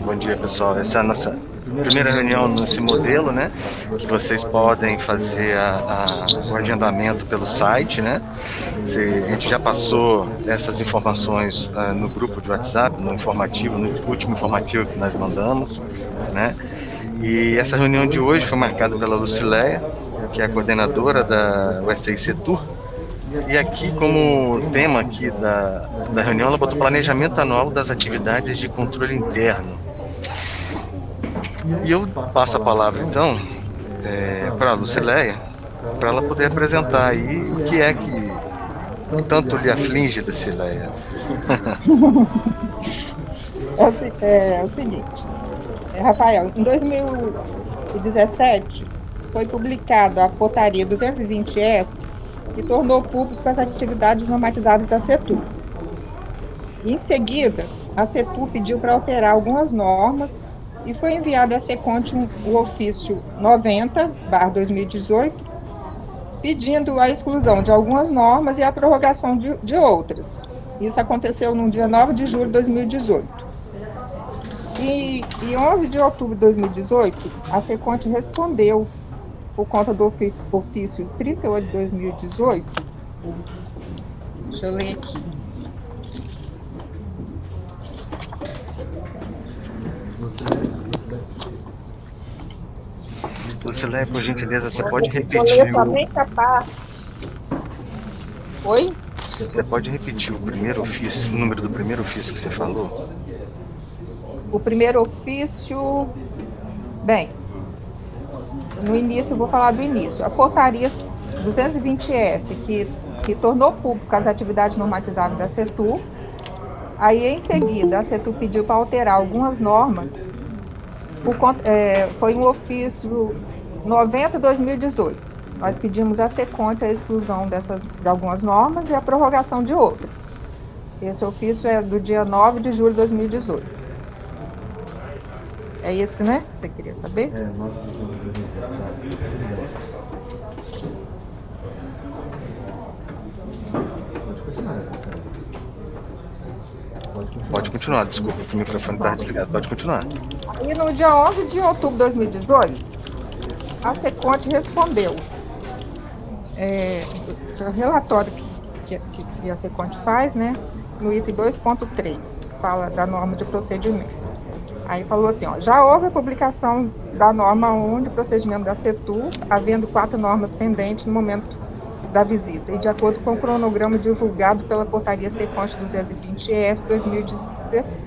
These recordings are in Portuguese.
Bom dia, pessoal. Essa é a nossa primeira reunião nesse modelo, né? Que vocês podem fazer o agendamento pelo site, né? A gente já passou essas informações no grupo de WhatsApp, no informativo, no último informativo que nós mandamos, né? E essa reunião de hoje foi marcada pela Lucileia, que é a coordenadora da USI Setur. E aqui, como tema aqui da reunião, ela botou planejamento anual das atividades de controle interno. E eu passo a palavra, então, para a Lucileia, para ela poder apresentar aí o que é que tanto lhe aflige, Lucileia. É o seguinte, Rafael, em 2017 foi publicada a portaria 220-S, que tornou público as atividades normatizadas da Setur. E, em seguida, a Setur pediu para alterar algumas normas e foi enviado à Seconte o ofício 90/2018, pedindo a exclusão de algumas normas e a prorrogação de outras. Isso aconteceu no dia 9 de julho de 2018. E 11 de outubro de 2018, a Seconte respondeu por conta do ofício 38 de 2018. Deixa eu ler aqui. Lucileia, por gentileza, você pode repetir Oi? Você pode repetir o primeiro ofício, o número do primeiro ofício que você falou? O primeiro ofício... Bem, no início, eu vou falar do início. A portaria 220-S, que tornou público as atividades normatizáveis da Setur. Aí, em seguida, a Setur pediu para alterar algumas normas. Foi um ofício 90/2018. Nós pedimos à Seconte a exclusão de algumas normas e a prorrogação de outras. Esse ofício é do dia 9 de julho de 2018. É esse, né? Você queria saber? 9 de julho de 2018. Pode continuar, desculpa, o microfone está desligado. Pode continuar. E no dia 11 de outubro de 2018, a Seconte respondeu. O relatório que a Seconte faz, né, no item 2.3, que fala da norma de procedimento. Aí falou assim, já houve a publicação da norma 1 de procedimento da Setur, havendo 4 normas pendentes no momento da visita, e de acordo com o cronograma divulgado pela portaria Seconte 220-S 2017.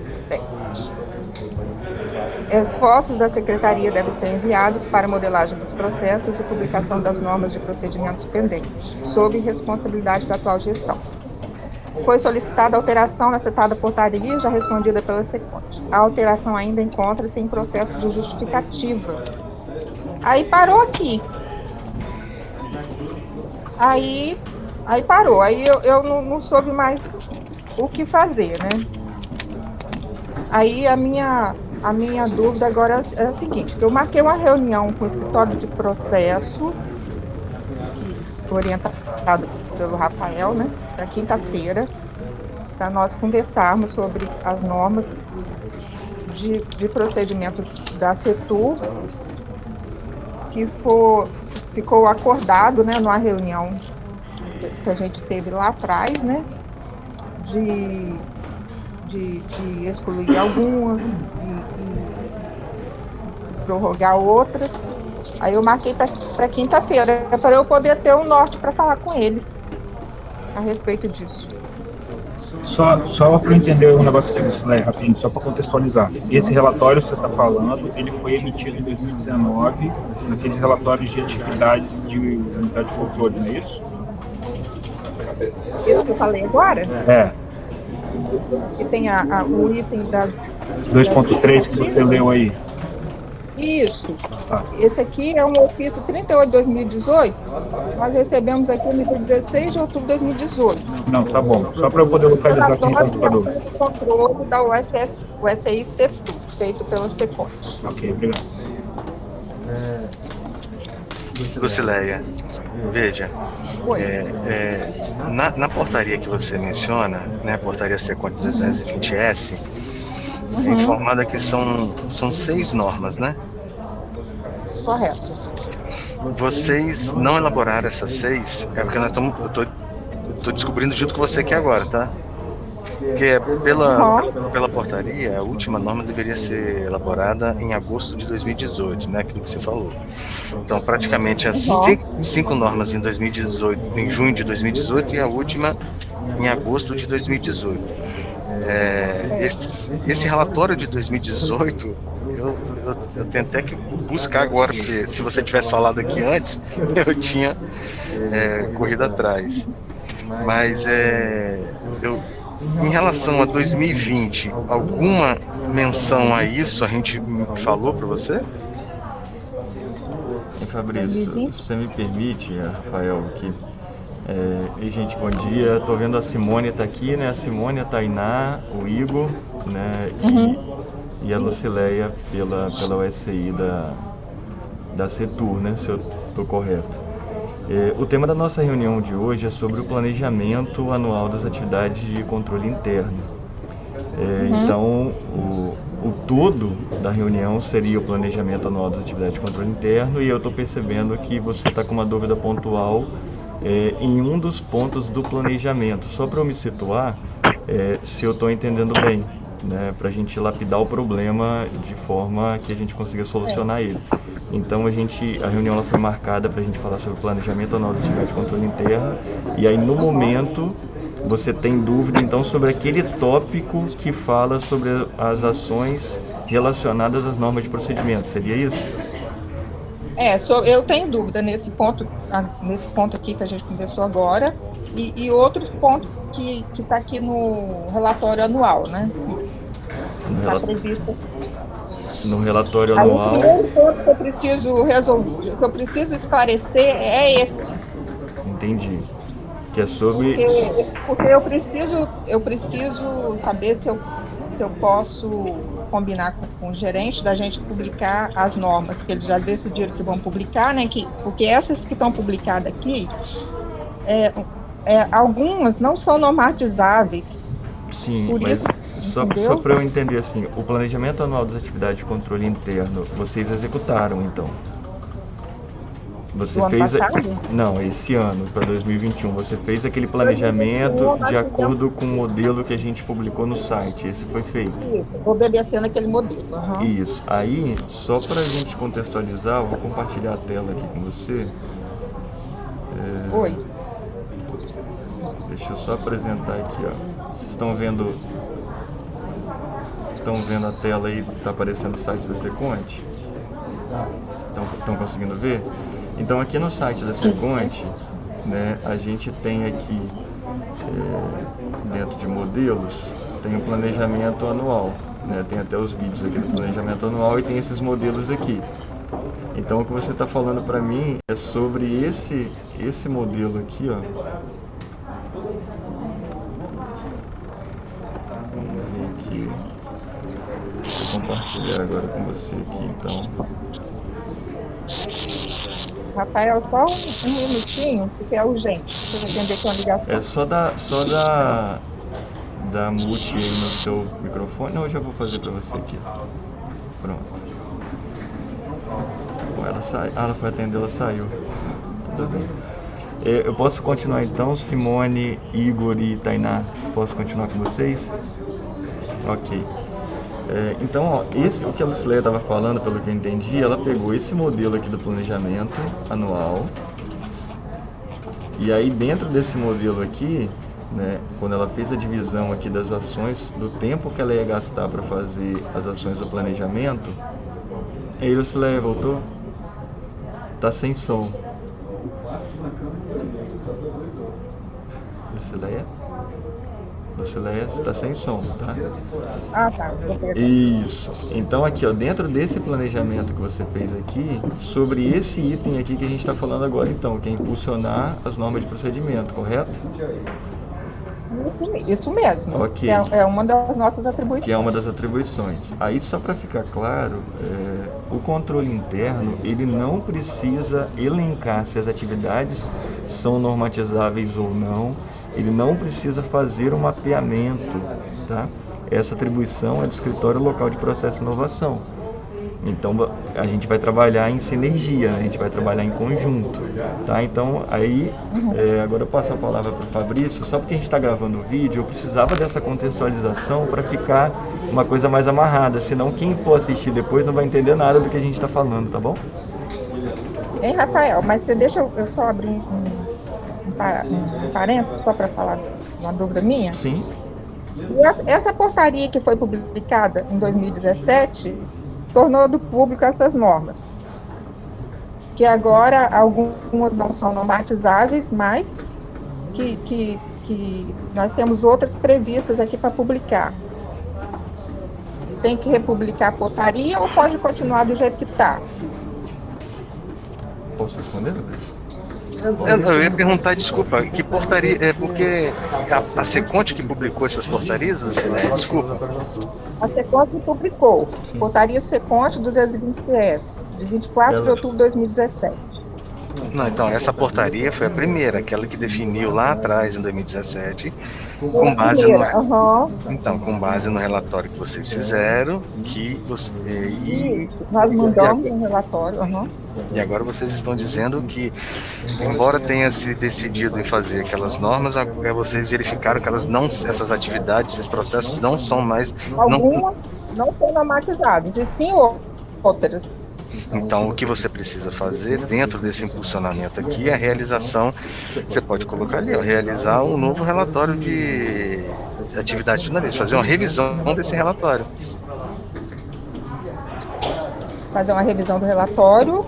Esforços da Secretaria devem ser enviados para modelagem dos processos e publicação das normas de procedimentos pendentes, sob responsabilidade da atual gestão. Foi solicitada alteração na citada portaria, já respondida pela Seconte. A alteração ainda encontra-se em processo de justificativa. Aí parou aqui. Aí parou. Aí eu não soube mais o que fazer, né? Aí a minha dúvida agora é a seguinte, que eu marquei uma reunião com o escritório de processo, orientado pelo Rafael, né, para quinta-feira, para nós conversarmos sobre as normas de procedimento da Setur, que ficou acordado, né, numa reunião que a gente teve lá atrás, né, de excluir algumas e prorrogar outras. Aí eu marquei para quinta-feira, para eu poder ter um norte para falar com eles a respeito disso. Só para entender um negócio aqui, Lucileia, rapidinho, só para contextualizar. Esse relatório que você está falando, ele foi emitido em 2019, naqueles relatórios de atividades de unidade de controle, não é isso? Esse que eu falei agora? É. Que tem o item da 2.3 que você leu aí. Isso. Esse aqui é um ofício 38 de 2018. Nós recebemos aqui no dia 16 de outubro de 2018. Não, tá bom. Só para eu poder localizar aqui no computador. O controle da USI Setur, feito pela Seconte. Ok, obrigado. Lucileia, veja, na portaria que você menciona, né, portaria Seconte 220-S, é informada que são 6 normas, né? Correto. Vocês não elaboraram essas 6, é porque eu tô descobrindo junto com você aqui agora, tá? Porque pela portaria, a última norma deveria ser elaborada em agosto de 2018, né? Aquilo que você falou. Então, praticamente as 5 normas em 2018, em junho de 2018 e a última em agosto de 2018. Esse relatório de 2018, eu tenho até que buscar agora, porque se você tivesse falado aqui antes, eu tinha corrido atrás. Mas em relação a 2020, alguma menção a isso a gente falou para você? Fabrício, se você me permite, Rafael, aqui. E gente, bom dia. Tô vendo a Simone tá aqui, né? A Simone, a Tainá, o Igor, né? E a Lucileia pela USI da CETUR, né? Se eu tô correto. O tema da nossa reunião de hoje é sobre o planejamento anual das atividades de controle interno. Então, o todo da reunião seria o planejamento anual das atividades de controle interno, e eu estou percebendo que você está com uma dúvida pontual em um dos pontos do planejamento. Só para eu me situar, se eu estou entendendo bem, né, para a gente lapidar o problema de forma que a gente consiga solucionar ele. Então a reunião ela foi marcada para a gente falar sobre o planejamento anual das atividades de controle interno, e aí no momento você tem dúvida então sobre aquele tópico que fala sobre as ações relacionadas às normas de procedimento, seria isso? Eu tenho dúvida nesse ponto aqui que a gente conversou agora, e outros pontos que está aqui no relatório anual, né? Está previsto. No relatório anual. O primeiro ponto que eu preciso resolver, que eu preciso esclarecer é esse. Entendi. Que é sobre. Porque eu preciso saber se eu posso combinar com o gerente da gente publicar as normas que eles já decidiram que vão publicar, né? Porque essas que estão publicadas aqui, algumas não são normatizáveis. Sim, por mas isso, só para eu entender assim, o planejamento anual das atividades de controle interno, vocês executaram então? Você ano fez passado? Não, esse ano, para 2021, você fez aquele planejamento de acordo com o modelo que a gente publicou no site, esse foi feito? Isso, obedecendo aquele modelo. Isso, aí, só para a gente contextualizar, eu vou compartilhar a tela aqui com você. Oi. Deixa eu só apresentar aqui, ó. Vocês estão vendo a tela aí, tá aparecendo o site da Seconte? Estão conseguindo ver? Então aqui no site da Seconte, né, a gente tem aqui, dentro de modelos, tem o planejamento anual, né, tem até os vídeos aqui do planejamento anual e tem esses modelos aqui. Então o que você está falando para mim é sobre esse modelo aqui, ó. Vamos ver aqui. Vou compartilhar agora com você aqui, então. Rafael, só um minutinho, porque é urgente. Deixa eu atender com a ligação. Só dá mute aí no seu microfone, ou eu já vou fazer para você aqui. Pronto. Bom, ela foi atender, ela saiu. Tudo bem. Eu posso continuar então, Simone, Igor e Tainá? Posso continuar com vocês? Ok. Então, ó, o que a Lucileia estava falando, pelo que eu entendi, ela pegou esse modelo aqui do planejamento anual, e aí dentro desse modelo aqui, né, quando ela fez a divisão aqui das ações, do tempo que ela ia gastar para fazer as ações do planejamento, aí Lucileia voltou? Tá sem som. Lucileia, você tá sem som, tá? Ah, tá. Isso. Então aqui, ó, dentro desse planejamento que você fez aqui, sobre esse item aqui que a gente está falando agora, então, que é impulsionar as normas de procedimento, correto? Isso mesmo. Ok. É uma das nossas atribuições. Que é uma das atribuições. Aí, só para ficar claro, o controle interno, ele não precisa elencar se as atividades são normatizáveis ou não. Ele não precisa fazer um mapeamento, tá? essa atribuição é do escritório local de processo e inovação. Então a gente vai trabalhar em sinergia, né? A gente vai trabalhar em conjunto, tá? Então aí, agora eu passo a palavra para o Fabrício, só porque a gente está gravando o vídeo, eu precisava dessa contextualização para ficar uma coisa mais amarrada, senão quem for assistir depois não vai entender nada do que a gente está falando, tá bom? Hein, Rafael, mas você deixa eu só abrir um parênteses só para falar uma dúvida minha? Sim. E essa portaria que foi publicada em 2017 tornou do público essas normas, que agora algumas não são normatizáveis, mas que nós temos outras previstas aqui para publicar. Tem que republicar a portaria ou pode continuar do jeito que está? Posso responder? Eu ia perguntar, desculpa, que portaria, porque a Seconte que publicou essas portarias, desculpa. A Seconte publicou, portaria Seconte 220S, de 24 de outubro de 2017. Não, então, essa portaria foi a primeira, aquela que definiu lá atrás, em 2017, com base então, com base no relatório que vocês fizeram, Isso, nós mandamos um relatório, E agora vocês estão dizendo que, embora tenha se decidido em fazer aquelas normas, agora vocês verificaram que essas atividades, esses processos não são mais... Algumas não são normatizadas, e sim outras. Então, o que você precisa fazer dentro desse impulsionamento aqui é a realização, você pode colocar ali, realizar um novo relatório de atividade jornalística, fazer uma revisão desse relatório. Fazer uma revisão do relatório,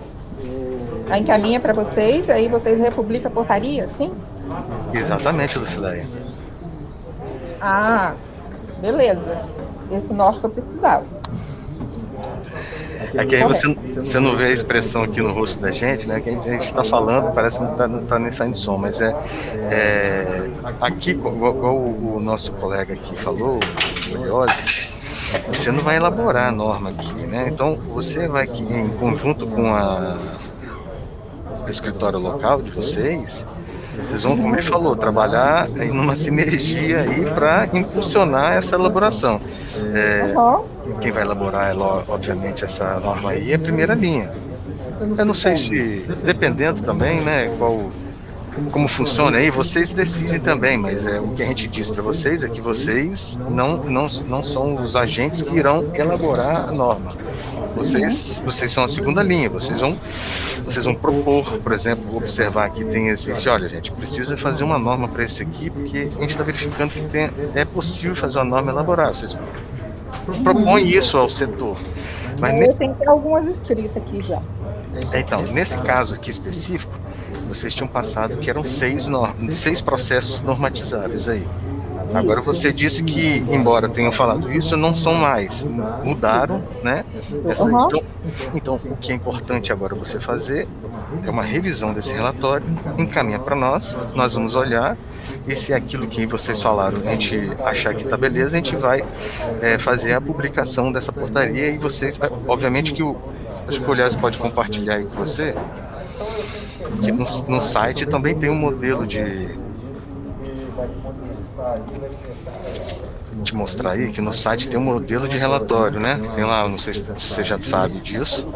aí encaminha para vocês, aí vocês republicam a portaria, sim? Exatamente, Lucileia. Ah, beleza. Esse norte que eu precisava. É que aí você não vê a expressão aqui no rosto da gente, né? Que a gente está falando, parece que não tá nem saindo som, mas aqui, igual o nosso colega aqui falou, o Iose, você não vai elaborar a norma aqui, né? Então, você vai aqui, em conjunto com o escritório local de vocês vão, como ele falou, trabalhar em uma sinergia aí para impulsionar essa elaboração. Quem vai elaborar, obviamente, essa norma aí é a primeira linha. Eu não sei se, dependendo também, né, como funciona aí, vocês decidem também, mas o que a gente diz para vocês é que vocês não são os agentes que irão elaborar a norma. Vocês são a segunda linha, vocês vão propor, por exemplo, observar que existe, olha, gente, precisa fazer uma norma para esse aqui, porque a gente está verificando que é possível fazer uma norma elaborada. Vocês propõem isso ao setor. Mas eu tenho algumas escritas aqui já. Então, nesse caso aqui específico, vocês tinham passado que eram 6 processos normatizáveis aí. Agora você disse que, embora tenham falado isso, não são mais. Mudaram, né? Então, o que é importante agora você fazer é uma revisão desse relatório, encaminha para nós vamos olhar, e se aquilo que vocês falaram a gente achar que está beleza, a gente vai fazer a publicação dessa portaria, e vocês, obviamente que acho que o Olias pode compartilhar aí com você, que no site também tem um modelo de mostrar aí, que no site tem um modelo de relatório, né? Tem lá, não sei se você já sabe disso,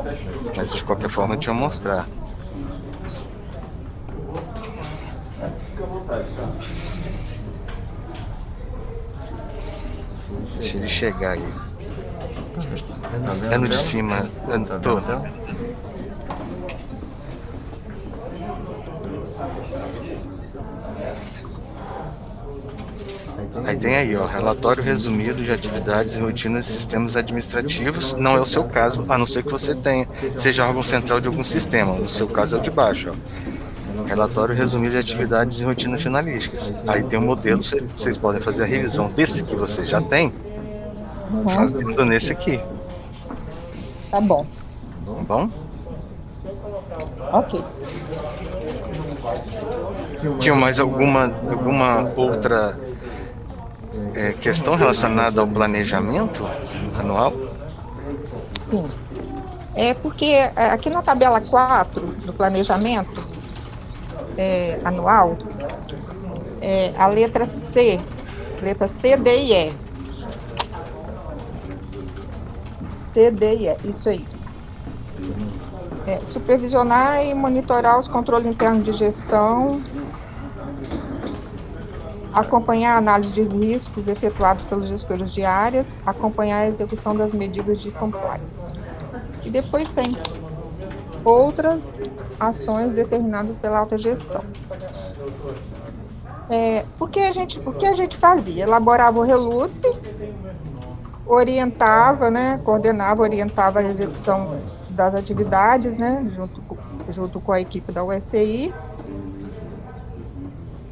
mas de qualquer forma a gente vai mostrar. Deixa ele chegar aí. É no de cima. Tô. Aí tem aí, relatório resumido de atividades e rotinas de sistemas administrativos. Não é o seu caso, a não ser que você seja órgão central de algum sistema. No seu caso é o de baixo, Relatório resumido de atividades e rotinas finalísticas. Aí tem um modelo, vocês podem fazer a revisão desse que você já tem, fazendo nesse aqui. Tá bom. Tá bom? Ok. Tinha mais alguma outra questão relacionada ao planejamento anual? Sim. Porque aqui na tabela 4 do planejamento anual, a letra C, D e E. CDE, isso aí. Supervisionar e monitorar os controles internos de gestão, acompanhar a análise de riscos efetuados pelos gestores de áreas, acompanhar a execução das medidas de compliance. E depois tem outras ações determinadas pela alta gestão. O que a gente fazia? Elaborava o RELUCE, orientava, né, coordenava, orientava a execução das atividades, né, junto com a equipe da USCI.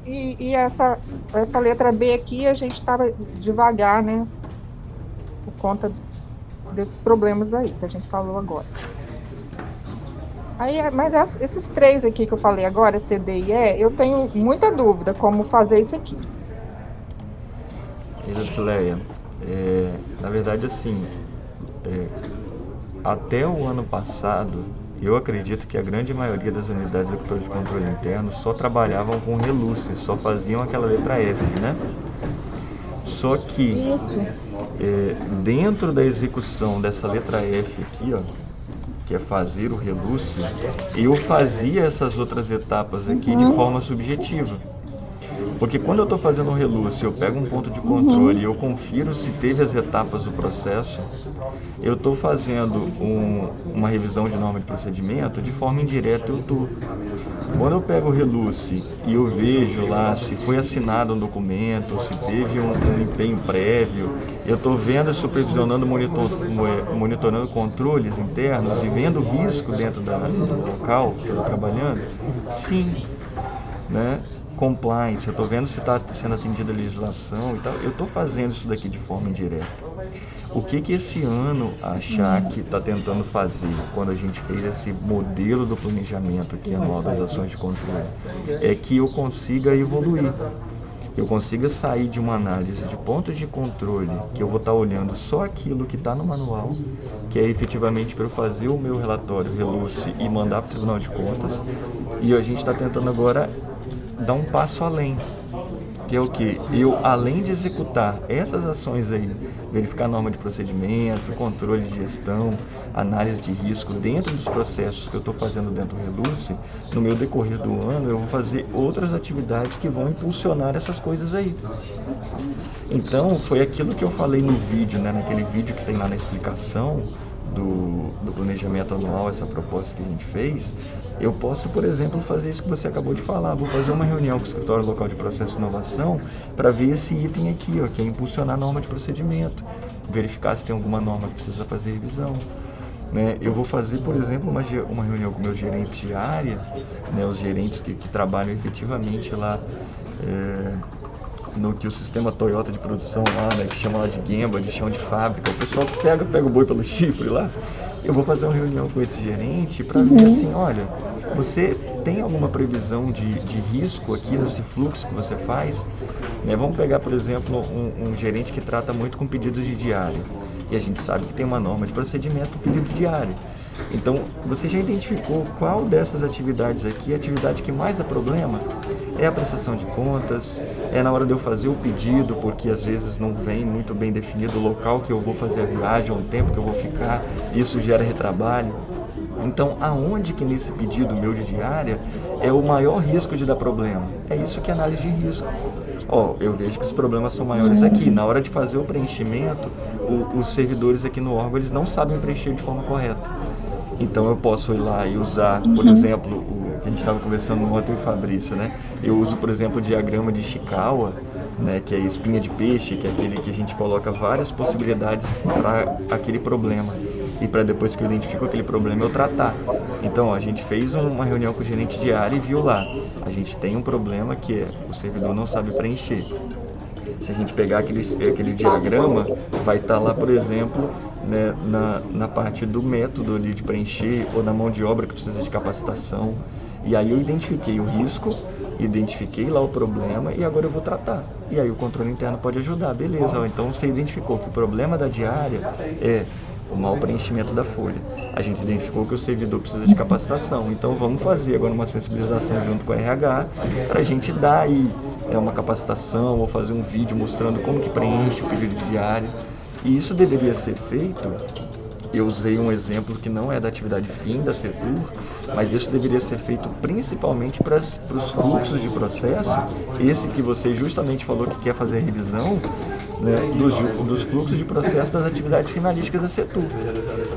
E essa letra B aqui, a gente estava devagar, né, por conta desses problemas aí que a gente falou agora. Mas esses três aqui que eu falei agora, C, D e E, eu tenho muita dúvida como fazer isso aqui. Leia, na verdade, assim, até o ano passado, eu acredito que a grande maioria das unidades executoras de controle interno só trabalhavam com RELUCE, só faziam aquela letra F, né? Só que, dentro da execução dessa letra F aqui, ó, que é fazer o RELUCE, eu fazia essas outras etapas aqui de forma subjetiva. Porque quando eu estou fazendo o RELUCE, eu pego um ponto de controle e eu confiro se teve as etapas do processo, eu estou fazendo uma revisão de norma de procedimento, de forma indireta eu estou. Quando eu pego o RELUCE e eu vejo lá se foi assinado um documento, se teve um empenho prévio, eu estou vendo e supervisionando, monitorando controles internos e vendo o risco dentro do local que eu estou trabalhando, sim, né? Compliance, eu estou vendo se está sendo atendida a legislação e tal, eu estou fazendo isso daqui de forma indireta. O que esse ano a CHAC está tentando fazer, quando a gente fez esse modelo do planejamento aqui anual das ações de controle, é que eu consiga evoluir, eu consiga sair de uma análise de pontos de controle, que eu vou estar olhando só aquilo que está no manual, que é efetivamente para eu fazer o meu relatório RELUCE e mandar para o Tribunal de Contas, e a gente está tentando agora dar um passo além, que é o que? Eu, além de executar essas ações aí, verificar a norma de procedimento, controle de gestão, análise de risco dentro dos processos que eu estou fazendo dentro do RELUCE, no meu decorrer do ano eu vou fazer outras atividades que vão impulsionar essas coisas aí. Então, foi aquilo que eu falei no vídeo, né, naquele vídeo que tem lá na explicação do planejamento anual, essa proposta que a gente fez. Eu posso, por exemplo, fazer isso que você acabou de falar. Vou fazer uma reunião com o escritório local de processo de inovação para ver esse item aqui, ó, que é impulsionar a norma de procedimento, verificar se tem alguma norma que precisa fazer revisão. Né? Eu vou fazer, por exemplo, uma reunião com meus gerentes de área, né, os gerentes que trabalham efetivamente lá no que o sistema Toyota de produção lá, né, que chama lá de Gemba, de chão de fábrica, o pessoal pega o boi pelo chifre lá. Eu vou fazer uma reunião com esse gerente para ver assim, olha, você tem alguma previsão de risco aqui nesse fluxo que você faz? Né? Vamos pegar, por exemplo, um gerente que trata muito com pedidos de diária. E a gente sabe que tem uma norma de procedimento para pedido de diária. Então, você já identificou qual dessas atividades aqui, a atividade que mais dá problema? É a prestação de contas, é na hora de eu fazer o pedido, porque às vezes não vem muito bem definido o local que eu vou fazer a viagem, o tempo que eu vou ficar, isso gera retrabalho. Então, aonde que nesse pedido meu de diária é o maior risco de dar problema? É isso que é análise de risco. Eu vejo que os problemas são maiores aqui. Na hora de fazer o preenchimento, os servidores aqui no órgão, eles não sabem preencher de forma correta. Então eu posso ir lá e usar, por exemplo, o que a gente estava conversando ontem com o Fabrício, né? Eu uso, por exemplo, o diagrama de Ishikawa, né, que é espinha de peixe, que é aquele que a gente coloca várias possibilidades para aquele problema. E para depois que eu identifico aquele problema, eu tratar. Então, a gente fez uma reunião com o gerente de área e viu lá. A gente tem um problema que o servidor não sabe preencher. Se a gente pegar aquele diagrama, vai estar lá, por exemplo, né, na parte do método ali de preencher ou na mão de obra que precisa de capacitação. E aí eu identifiquei o risco, identifiquei lá o problema e agora eu vou tratar. E aí o controle interno pode ajudar, beleza. Então você identificou que o problema da diária é o mau preenchimento da folha. A gente identificou que o servidor precisa de capacitação. Então vamos fazer agora uma sensibilização junto com a RH para a gente dar aí uma capacitação ou fazer um vídeo mostrando como que preenche o pedido de diária. E isso deveria ser feito Eu usei um exemplo que não é da atividade fim da Setur, mas isso deveria ser feito principalmente para os fluxos de processo, esse que você justamente falou que quer fazer a revisão, né, dos fluxos de processo das atividades finalísticas da Setur.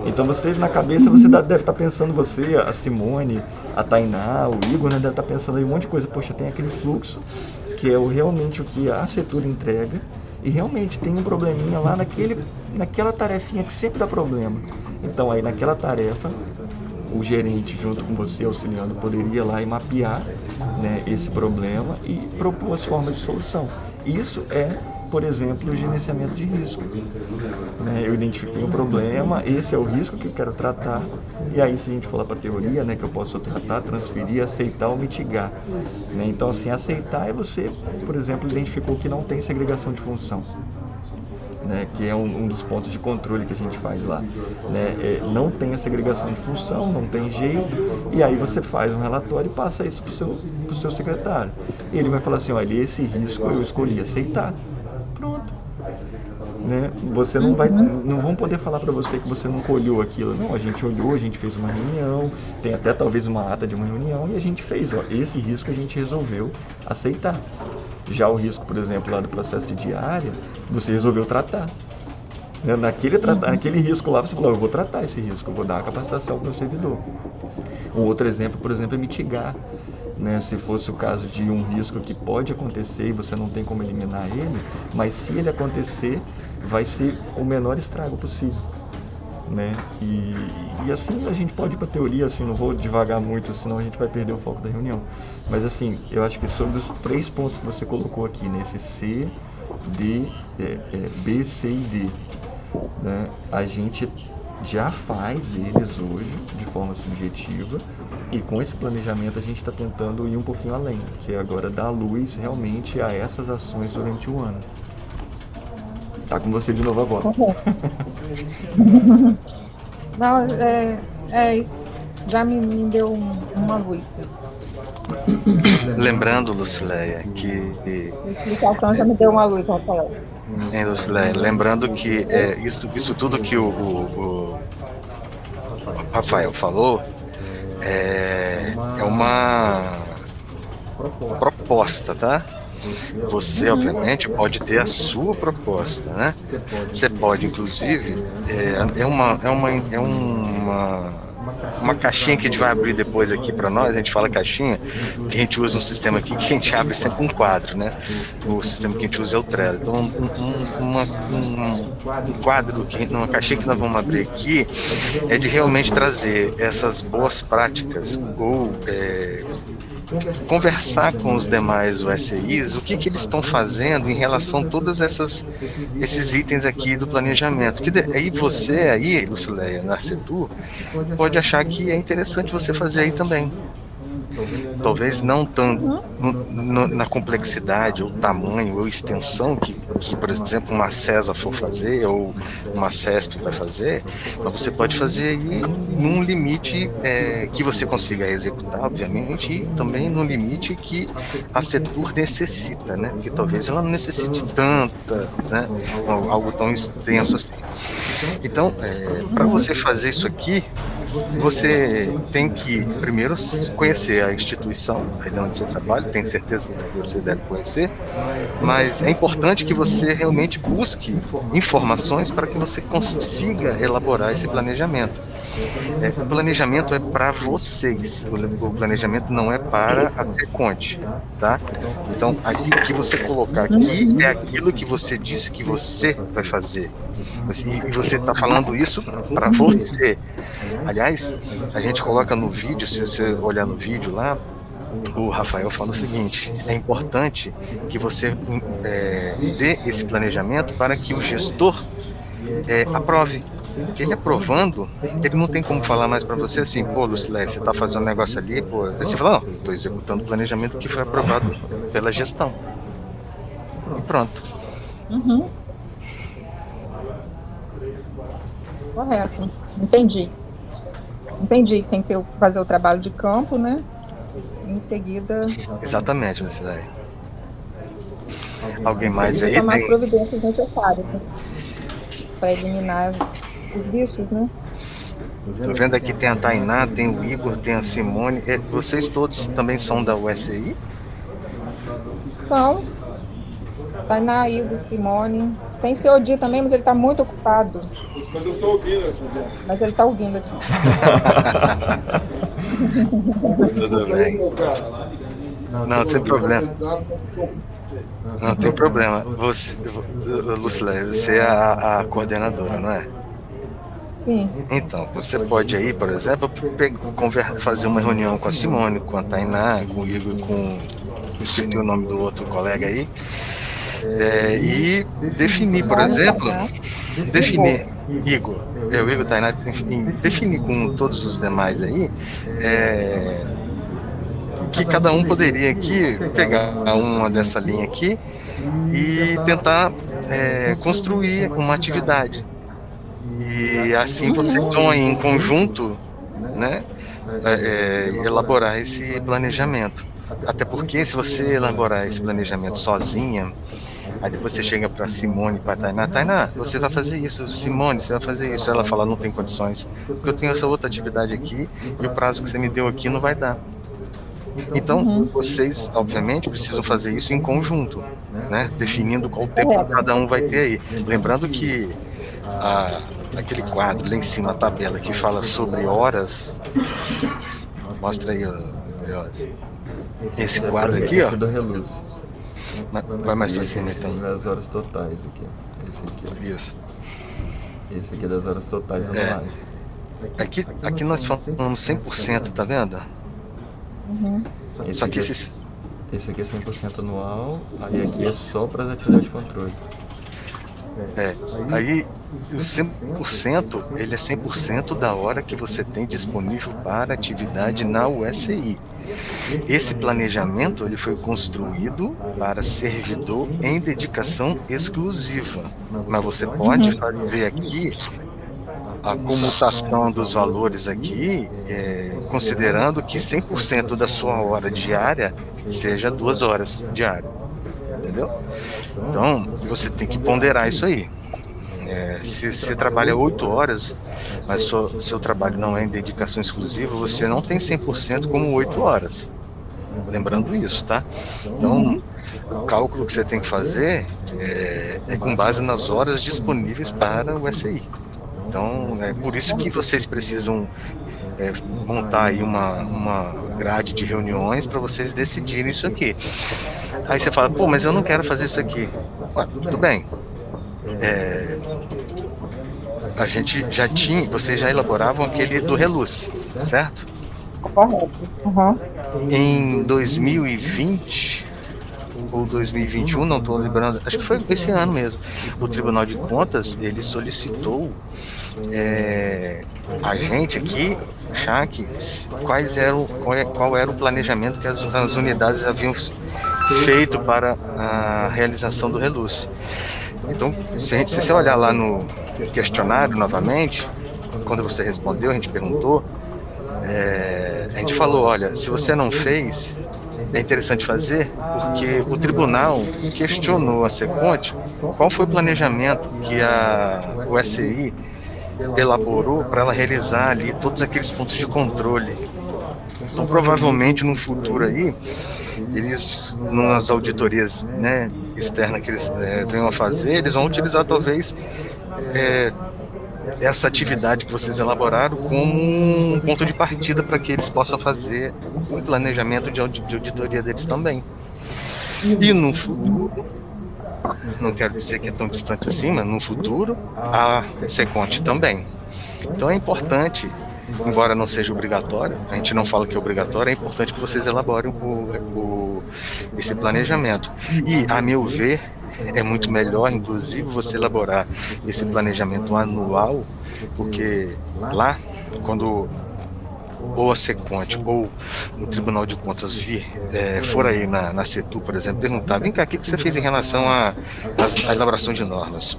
Então vocês na cabeça, você deve estar pensando, você, a Simone, a Tainá, o Igor, né, deve estar pensando aí um monte de coisa. Poxa, tem aquele fluxo que é realmente o que a Setur entrega, e realmente tem um probleminha lá naquela tarefinha que sempre dá problema. Então aí naquela tarefa, o gerente junto com você auxiliando poderia ir lá e mapear, né, esse problema e propor as formas de solução. Isso é, por exemplo, o gerenciamento de risco. Né? Eu identifiquei um problema, esse é o risco que eu quero tratar, e aí se a gente falar para a teoria, né, que eu posso tratar, transferir, aceitar ou mitigar. Né? Então, assim, aceitar é você, por exemplo, identificou que não tem segregação de função. Né, que é um dos pontos de controle que a gente faz lá. Né, não tem a segregação de função, não tem jeito, e aí você faz um relatório e passa isso para o seu secretário. E ele vai falar assim, olha, esse risco eu escolhi aceitar. Pronto. Né? Você não vão poder falar para você que você nunca olhou aquilo. Não, a gente olhou, a gente fez uma reunião, tem até talvez uma ata de uma reunião, e a gente fez, ó, esse risco a gente resolveu aceitar. Já o risco, por exemplo, lá do processo de diária, você resolveu tratar. Naquele risco lá, você falou, eu vou tratar esse risco, eu vou dar a capacitação para o servidor. Um outro exemplo, por exemplo, é mitigar. Né? Se fosse o caso de um risco que pode acontecer e você não tem como eliminar ele, mas se ele acontecer, vai ser o menor estrago possível. Né? E assim a gente pode ir para a teoria, assim, não vou devagar muito, senão a gente vai perder o foco da reunião. Mas assim, eu acho que sobre os 3 pontos que você colocou aqui, nesse C, D, B, C e D, né? A gente já faz eles hoje de forma subjetiva, e com esse planejamento a gente está tentando ir um pouquinho além, que é agora dar luz realmente a essas ações durante o ano. Tá com você de novo agora. Não, isso já me deu uma luz. Lembrando, Lucileia, que... A explicação já me deu uma luz, Rafael. Lucileia, lembrando que isso tudo que o Rafael falou é uma proposta, tá? Você, obviamente, pode ter a sua proposta, né? Você pode, inclusive, uma caixinha que a gente vai abrir depois aqui para nós, a gente fala caixinha, que a gente usa um sistema aqui que a gente abre sempre um quadro, né? O sistema que a gente usa é o Trello. Então, um quadro, uma caixinha que nós vamos abrir aqui, é de realmente trazer essas boas práticas ou conversar com os demais USIs, o que eles estão fazendo em relação a todos esses itens aqui do planejamento. Que aí você, Lucileia, na Setur, pode achar que é interessante você fazer aí também. Talvez não tanto na complexidade, ou tamanho, ou extensão que, por exemplo, uma CESA for fazer, ou uma CESP vai fazer, mas você pode fazer aí num limite que você consiga executar, obviamente, e também num limite que a Setur necessita, né? Porque talvez ela não necessite tanta, né? Algo tão extenso assim. Então, para você fazer isso aqui, você tem que primeiro conhecer a instituição aí onde você trabalha, tenho certeza que você deve conhecer, mas é importante que você realmente busque informações para que você consiga elaborar esse planejamento. O planejamento é para vocês, o planejamento não é para a Seconte, tá? Então, aí o que você colocar aqui é aquilo que você disse que você vai fazer. E você está falando isso para você. Aliás, a gente coloca no vídeo, se você olhar no vídeo lá, o Rafael fala o seguinte: é importante que você dê esse planejamento para que o gestor aprove. Porque ele aprovando, ele não tem como falar mais para você assim, pô, Lucileia, você está fazendo um negócio ali, pô. Aí você fala, não, estou executando o planejamento que foi aprovado pela gestão. E pronto. Correto. Entendi. Tem que fazer o trabalho de campo, né? Em seguida... Exatamente, Lucileia. Alguém mais aí? Tomar as providências necessárias, né? Para eliminar os bichos, né? Tô vendo aqui tem a Tainá, tem o Igor, tem a Simone. Vocês todos também são da USI? São Tainá, Igor, Simone. Tem seu Di também, mas ele está muito ocupado. Mas ele está ouvindo aqui. Tudo bem. Não, sem problema. Não tem problema. Você, Lucila, você é a coordenadora, não é? Sim. Então, você pode aí, por exemplo, fazer uma reunião com a Simone, com a Tainá, com o Igor, esqueci o nome do outro colega aí, e definir, por exemplo, Igor, o Igor, Tainá, enfim, definir com todos os demais aí, que cada um poderia aqui pegar uma dessa linha aqui e tentar construir uma atividade. E assim vocês vão em conjunto, né, elaborar esse planejamento. Até porque se você elaborar esse planejamento sozinha, aí depois você chega para Simone, para Tainá, você vai fazer isso, Simone, você vai fazer isso. Ela fala, não tem condições, porque eu tenho essa outra atividade aqui e o prazo que você me deu aqui não vai dar. Então, vocês, obviamente, precisam fazer isso em conjunto, né? Definindo qual tempo cada um vai ter aí. Lembrando que aquele quadro lá em cima, a tabela que fala sobre horas, mostra aí, esse quadro aqui, ó. Vai mais pra cima, então. Das horas totais aqui. Esse aqui. Isso. Esse aqui é das horas totais anuais. Aqui nós falamos 100%, tá vendo? Só que esse aqui é 100% anual, aí aqui é só para as atividades de controle. Aí o 100%, ele é 100% da hora que você tem disponível para atividade na USI. Esse planejamento ele foi construído para servidor em dedicação exclusiva, mas você pode fazer aqui a comutação dos valores aqui, considerando que 100% da sua hora diária seja 2 horas diárias, entendeu? Então, você tem que ponderar isso aí. Se você trabalha 8 horas, mas seu trabalho não é em dedicação exclusiva, você não tem 100% como 8 horas. Lembrando isso, tá? Então, o cálculo que você tem que fazer é com base nas horas disponíveis para o SI. Então, é por isso que vocês precisam montar aí uma grade de reuniões para vocês decidirem isso aqui. Aí você fala, pô, mas eu não quero fazer isso aqui. Ué, tudo bem. A gente já tinha, vocês já elaboravam aquele do Reluz, certo? Correto. Em 2020 ou 2021, não estou lembrando, acho que foi esse ano mesmo, o Tribunal de Contas, ele solicitou a gente aqui, Shaq, qual era o planejamento que as unidades haviam feito para a realização do Reluz. Então, se você olhar lá no questionário novamente, quando você respondeu, a gente perguntou, a gente falou, olha, se você não fez, é interessante fazer, porque o tribunal questionou a Seconte qual foi o planejamento que a USI elaborou para ela realizar ali todos aqueles pontos de controle. Então, provavelmente, no futuro aí, eles, nas auditorias, né, externas que eles venham a fazer, eles vão utilizar, talvez, essa atividade que vocês elaboraram como um ponto de partida para que eles possam fazer um planejamento de auditoria deles também. E no futuro, não quero dizer que é tão distante assim, mas no futuro, a Seconte também. Então é importante, embora não seja obrigatório, a gente não fala que é obrigatório, é importante que vocês elaborem esse planejamento. E, a meu ver, é muito melhor, inclusive, você elaborar esse planejamento anual, porque lá, quando ou a Seconte ou o Tribunal de Contas for aí na CETU, por exemplo, perguntar, vem cá, o que você fez em relação à elaboração de normas?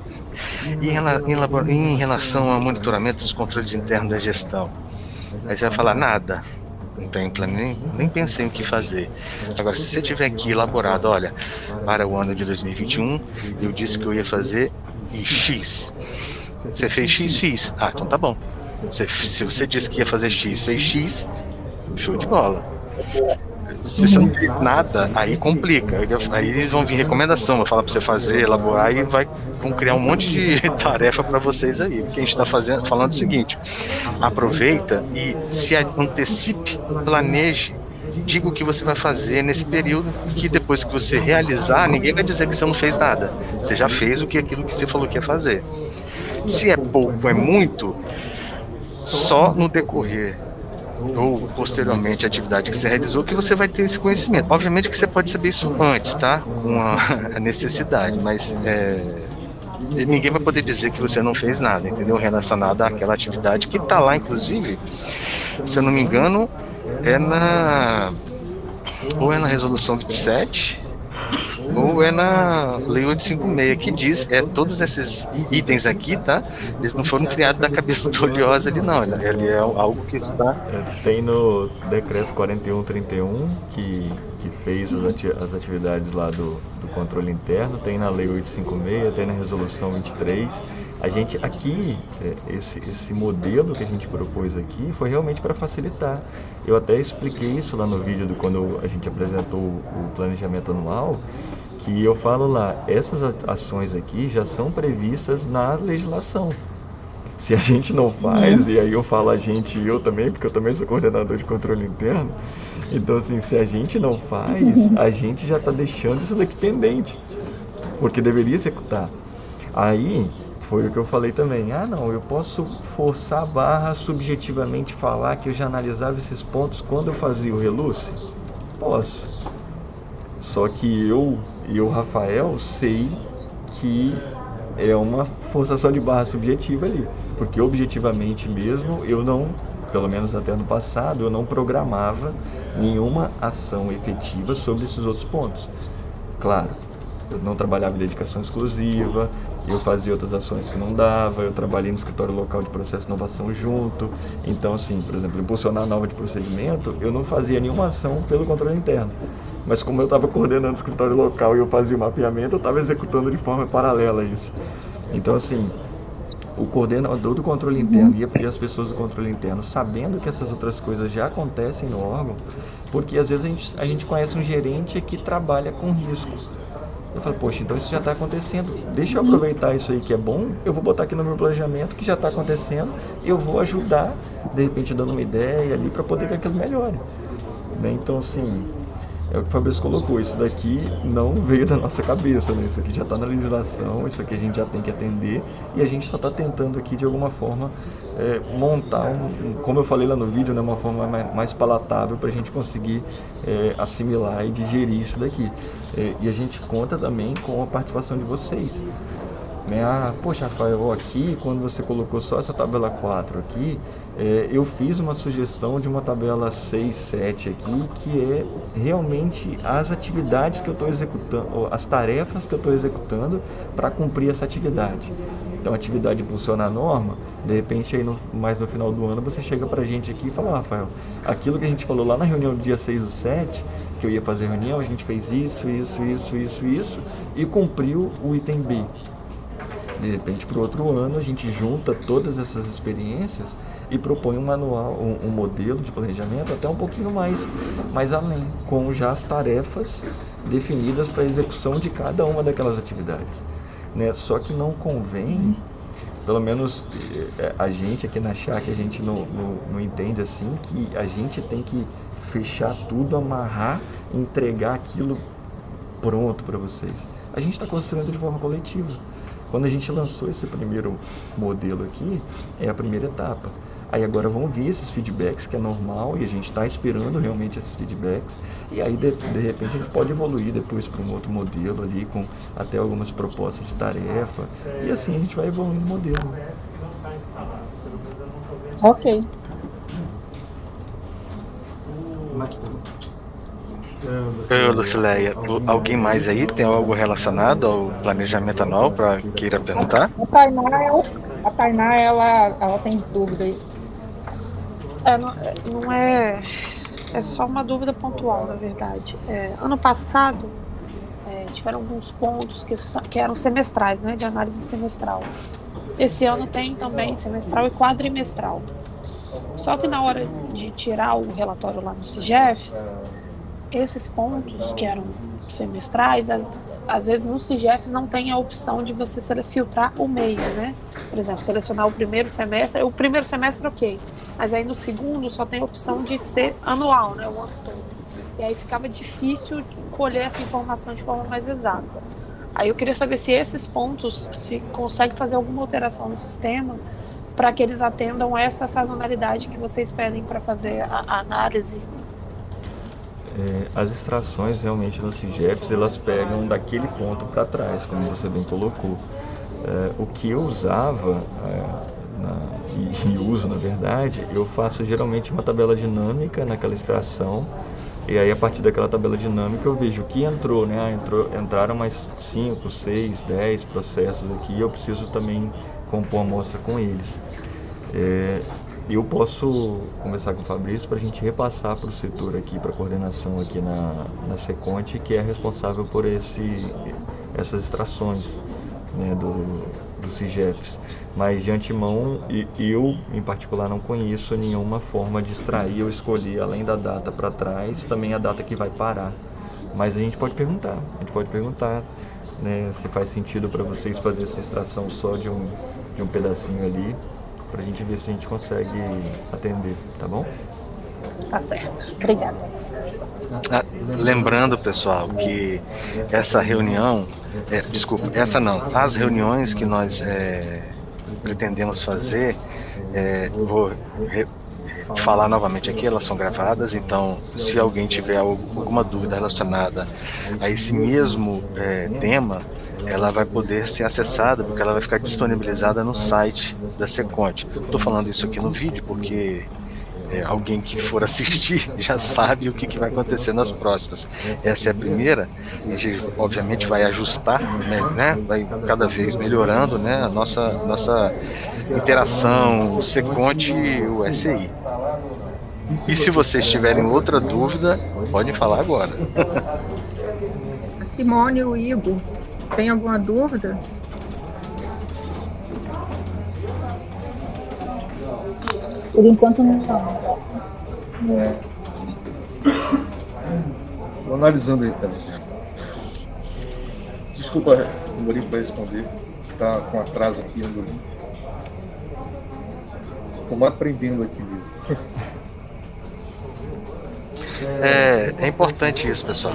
Em relação ao monitoramento dos controles internos da gestão? Aí você vai falar, nada. Não tem plano, nem pensei em o que fazer. Agora, se você tiver aqui elaborado, olha, para o ano de 2021, eu disse que eu ia fazer X. Você fez X? Fiz. Ah, então tá bom. Se você disse que ia fazer X, fez X, show de bola. Se você não fez nada, aí complica. Aí eles vão vir recomendação, vai falar para você fazer, elaborar e vão criar um monte de tarefa para vocês aí. O que a gente está falando é o seguinte: aproveita e se antecipe, planeje, diga o que você vai fazer nesse período, que depois que você realizar, ninguém vai dizer que você não fez nada. Você já fez aquilo que você falou que ia fazer. Se é pouco, é muito, só no decorrer ou posteriormente a atividade que você realizou que você vai ter esse conhecimento. Obviamente que você pode saber isso antes, tá? Com a necessidade, mas ninguém vai poder dizer que você não fez nada, entendeu? Relacionado àquela atividade que está lá, inclusive, se eu não me engano, ou é na resolução 27 ou é na Lei 856, que diz, todos esses itens aqui, tá? Eles não foram criados da cabeça do oleosa ali, não. Ele é algo que está... Tem no decreto 4131, que fez as atividades lá do controle interno, tem na Lei 856, tem na resolução 23. A gente aqui, esse modelo que a gente propôs aqui foi realmente para facilitar. Eu até expliquei isso lá no vídeo quando a gente apresentou o planejamento anual, que eu falo lá, essas ações aqui já são previstas na legislação. Se a gente não faz, e aí eu falo a gente e eu também, porque eu também sou coordenador de controle interno, então assim, se a gente não faz, a gente já está deixando isso daqui pendente, porque deveria executar. Aí, foi o que eu falei também, não, eu posso forçar a barra subjetivamente falar que eu já analisava esses pontos quando eu fazia o Reluce? Posso. Só que eu, Rafael, sei que é uma forçação de barra subjetiva ali, porque objetivamente mesmo eu não, pelo menos até ano passado, eu não programava nenhuma ação efetiva sobre esses outros pontos. Claro, eu não trabalhava em dedicação exclusiva, eu fazia outras ações que não dava, eu trabalhei no escritório local de processo de inovação junto. Então, assim, por exemplo, impulsionar a nova de procedimento, eu não fazia nenhuma ação pelo controle interno. Mas como eu estava coordenando o escritório local e eu fazia o mapeamento, eu estava executando de forma paralela isso. Então, assim, o coordenador do controle interno e as pessoas do controle interno, sabendo que essas outras coisas já acontecem no órgão, porque às vezes a gente conhece um gerente que trabalha com risco. Eu falo, poxa, então isso já está acontecendo, deixa eu aproveitar isso aí que é bom, eu vou botar aqui no meu planejamento que já está acontecendo, eu vou ajudar, de repente dando uma ideia ali para poder que aquilo melhore. Então, assim, é o que o Fabrício colocou, isso daqui não veio da nossa cabeça, né? Isso aqui já está na legislação, isso aqui a gente já tem que atender e a gente só está tentando aqui de alguma forma montar, como eu falei lá no vídeo, né, uma forma mais palatável para a gente conseguir assimilar e digerir isso daqui. E a gente conta também com a participação de vocês. Poxa, Rafael, aqui, quando você colocou só essa tabela 4 aqui, eu fiz uma sugestão de uma tabela 6, 7 aqui, que é realmente as atividades que eu estou executando, as tarefas que eu estou executando para cumprir essa atividade. Então, a atividade impulsionar a norma, de repente, aí mais no final do ano, você chega para a gente aqui e fala, Rafael, aquilo que a gente falou lá na reunião do dia 6 do 7, que eu ia fazer reunião, a gente fez isso, e cumpriu o item B. De repente, para o outro ano, a gente junta todas essas experiências e propõe um manual, um modelo de planejamento até um pouquinho mais além, com já as tarefas definidas para a execução de cada uma daquelas atividades. Né? Só que não convém, pelo menos a gente aqui na CHAC, a gente não entende assim, que a gente tem que fechar tudo, amarrar, entregar aquilo pronto para vocês. A gente está construindo de forma coletiva. Quando a gente lançou esse primeiro modelo aqui, é a primeira etapa. Aí agora vão vir esses feedbacks, que é normal, e a gente está esperando realmente esses feedbacks. E aí, de repente, a gente pode evoluir depois para um outro modelo ali, com até algumas propostas de tarefa. E assim a gente vai evoluindo o modelo. Ok. Lucileia, alguém mais aí tem algo relacionado ao planejamento anual para queira perguntar? A Tainá, ela tem dúvida aí. Não é só uma dúvida pontual, na verdade. Ano passado, tiveram alguns pontos que eram semestrais, né, de análise semestral. Esse ano tem também semestral e quadrimestral. Só que na hora de tirar o relatório lá no CIGEFS, esses pontos que eram semestrais, às vezes no CIGEFS não tem a opção de você filtrar o meio, né? Por exemplo, selecionar o primeiro semestre ok, mas aí no segundo só tem a opção de ser anual, né? O ano todo. E aí ficava difícil colher essa informação de forma mais exata. Aí eu queria saber se esses pontos, se consegue fazer alguma alteração no sistema para que eles atendam essa sazonalidade que vocês pedem para fazer a análise. As extrações realmente no CIGEPS, elas pegam daquele ponto para trás, como você bem colocou. O que eu usava, e uso na verdade, eu faço geralmente uma tabela dinâmica naquela extração, e aí a partir daquela tabela dinâmica eu vejo o que entrou, né? Entraram mais 5, 6, 10 processos aqui, e eu preciso também compor a amostra com eles. Eu posso conversar com o Fabrício para a gente repassar para o setor aqui, para a coordenação aqui na Seconte, que é responsável por essas extrações, né, do CIGEPS. Mas de antemão, eu em particular não conheço nenhuma forma de extrair ou escolher, além da data para trás, também a data que vai parar. Mas a gente pode perguntar, né, se faz sentido para vocês fazer essa extração só de um pedacinho ali, para a gente ver se a gente consegue atender, tá bom? Tá certo. Obrigada. Lembrando, pessoal, que essa reunião, as reuniões que nós pretendemos fazer, vou falar novamente aqui, elas são gravadas, então se alguém tiver alguma dúvida relacionada a esse mesmo tema, ela vai poder ser acessada, porque ela vai ficar disponibilizada no site da Seconte. Estou falando isso aqui no vídeo porque alguém que for assistir já sabe o que vai acontecer nas próximas. Essa é a primeira, a gente obviamente vai ajustar, né? Vai cada vez melhorando, né? A nossa interação, o Seconte e o SI. E se vocês tiverem outra dúvida, podem falar agora. A Simone e o Igor, tem alguma dúvida? Por enquanto não. Estou analisando aí também. Desculpa, demorei para responder. Está com atraso aqui no link. Estou aprendendo aqui mesmo. É importante isso, pessoal.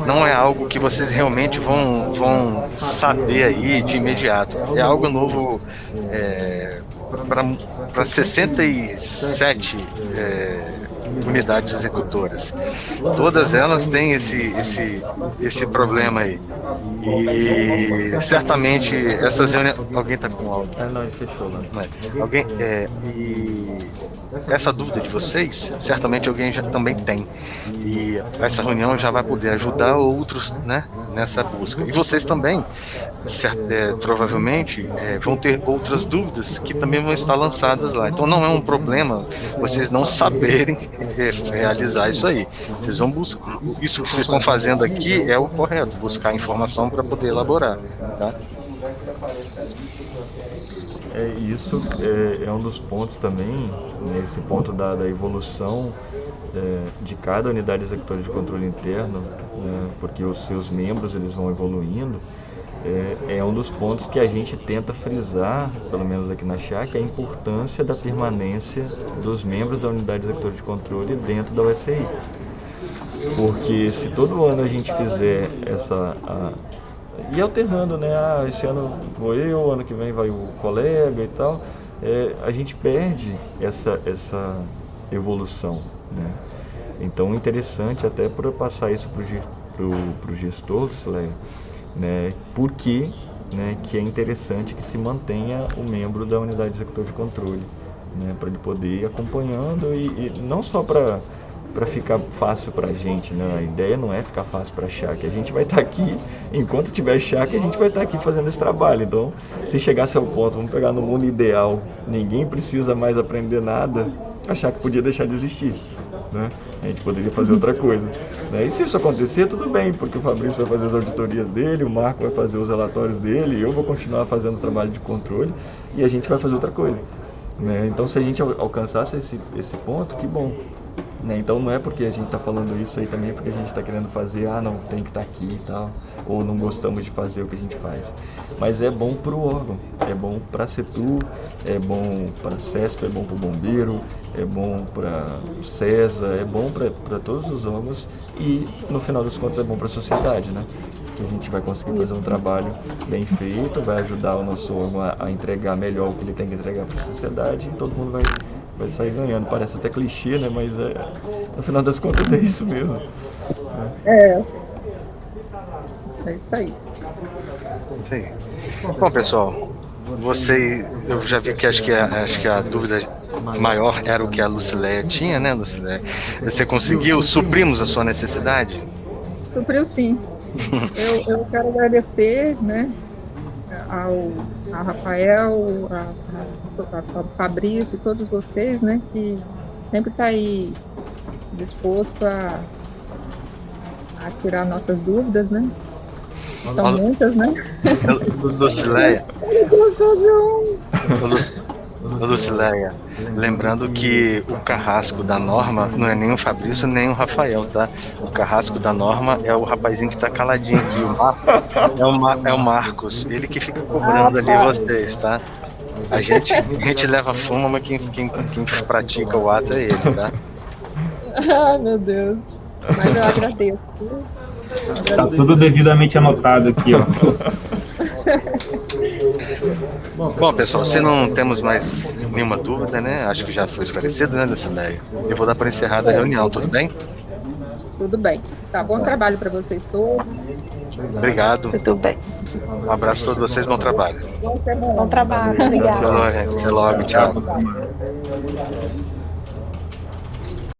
Não é algo que vocês realmente vão saber aí de imediato. É algo novo para 67 unidades executoras. Todas elas têm esse problema aí. E certamente essas reuniões. Alguém está com áudio? Não, fechou lá. E essa dúvida de vocês, certamente alguém já também tem. E essa reunião já vai poder ajudar outros, né, nessa busca. E vocês também, provavelmente, vão ter outras dúvidas que também vão estar lançadas lá. Então não é um problema vocês não saberem realizar isso aí. Vocês vão buscar. Isso que vocês estão fazendo aqui é o correto, buscar informação para poder elaborar, tá? Isso é um dos pontos também, né, esse ponto da evolução de cada unidade executora de controle interno, né, porque os seus membros eles vão evoluindo, é um dos pontos que a gente tenta frisar, pelo menos aqui na CHAC, a importância da permanência dos membros da unidade executora de controle dentro da USI. Porque se todo ano a gente fizer e alternando, né? Esse ano vou eu, ano que vem vai o colega e tal, a gente perde essa evolução, né? Então, interessante até para passar isso para o gestor, né? Porque, né, que é interessante que se mantenha o membro da unidade executora de controle, né? Para ele poder ir acompanhando e não só para para ficar fácil para a gente, né? A ideia não é ficar fácil para a Shaq. A gente vai estar aqui, enquanto tiver Shaq, a gente vai estar aqui fazendo esse trabalho. Então, se chegasse ao ponto, vamos pegar no mundo ideal, ninguém precisa mais aprender nada, a Shaq podia deixar de existir, né? A gente poderia fazer outra coisa, né? E se isso acontecer, tudo bem, porque o Fabrício vai fazer as auditorias dele, o Marco vai fazer os relatórios dele, eu vou continuar fazendo o trabalho de controle e a gente vai fazer outra coisa, né? Então, se a gente alcançasse esse ponto, que bom. Né? Então não é porque a gente está falando isso aí também porque a gente está querendo fazer, não, tem que estar aqui e tal, ou não gostamos de fazer o que a gente faz. Mas é bom para o órgão, é bom para a CETU, é bom para a CESP, é bom para o bombeiro, é bom para o CESA, é bom para todos os órgãos e no final das contas é bom para a sociedade, né? Que a gente vai conseguir fazer um trabalho bem feito, vai ajudar o nosso órgão a entregar melhor o que ele tem que entregar para a sociedade e todo mundo vai sair ganhando. Parece até clichê, né? Mas no final das contas é isso mesmo. É isso aí. Sim. Bom, pessoal, eu já vi que acho que a dúvida maior era o que a Lucileia tinha, né, Lucileia? Você conseguiu? Suprimos a sua necessidade? Supriu sim. Eu quero agradecer, né, ao Rafael, ao Fabrício, todos vocês, né, que sempre está aí disposto a tirar nossas dúvidas, né? São muitas, né? Lucileia. Lucileia, lembrando que o carrasco da Norma não é nem o Fabrício nem o Rafael, tá? O carrasco da Norma é o rapazinho que tá caladinho aqui, é o Marcos, ele que fica cobrando ali vocês, tá? A gente leva fumo, mas quem pratica o ato é ele, tá? Ai, meu Deus. Mas eu agradeço. Tá tudo devidamente anotado aqui, ó. Bom, pessoal, se não temos mais nenhuma dúvida, né? Acho que já foi esclarecido, né, dessa ideia. Eu vou dar por encerrada a reunião, tudo bem? Tudo bem. Tá, bom trabalho para vocês todos. Obrigado. Tudo bem. Um abraço a todos vocês, bom trabalho. Bom trabalho, obrigada. Até logo, tchau.